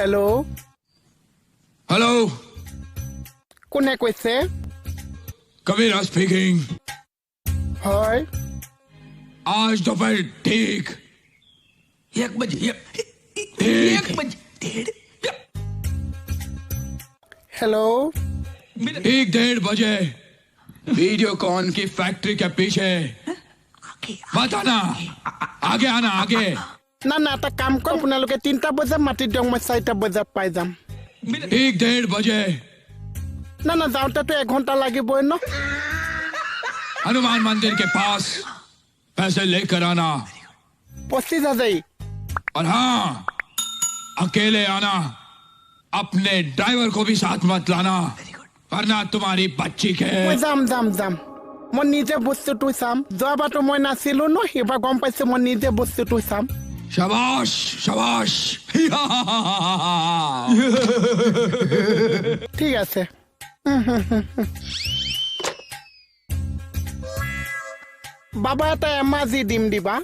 hello hello कोने কৈছে कबीरा speaking হয় आज दोपहर ठीक 1 बजे ठीक 1 बजे हेलो ठीक 1:30 बजे वीडियोकॉन की फैक्ट्री के पीछे मत आना आगे आना आगे না না এটা কাম কৰ আপোনালোকে 3টা বজাত মাতি দিয়ক মই 4টা বজাত পাই যাম ठीक 1:30 बजे না না যাওঁতেতো 1 ঘন্টা লাগিবই ন हनुमान मंदिर के पास पैसे लेकर आना 25,000 और हाँ अकेले आना अपने ड्राइवर को भी साथ मत लाना वरना तुम्हारी बच्ची के মই যাম মই নিজে বস্তুটো চাম যোৱাবাৰতো মই নাছিলো ন এবাৰ গম পাইছো মই নিজে বস্তুটো চাম शाबाश शाबाश ঠিক আছে বাবা এটা এমাজি দিম দিবা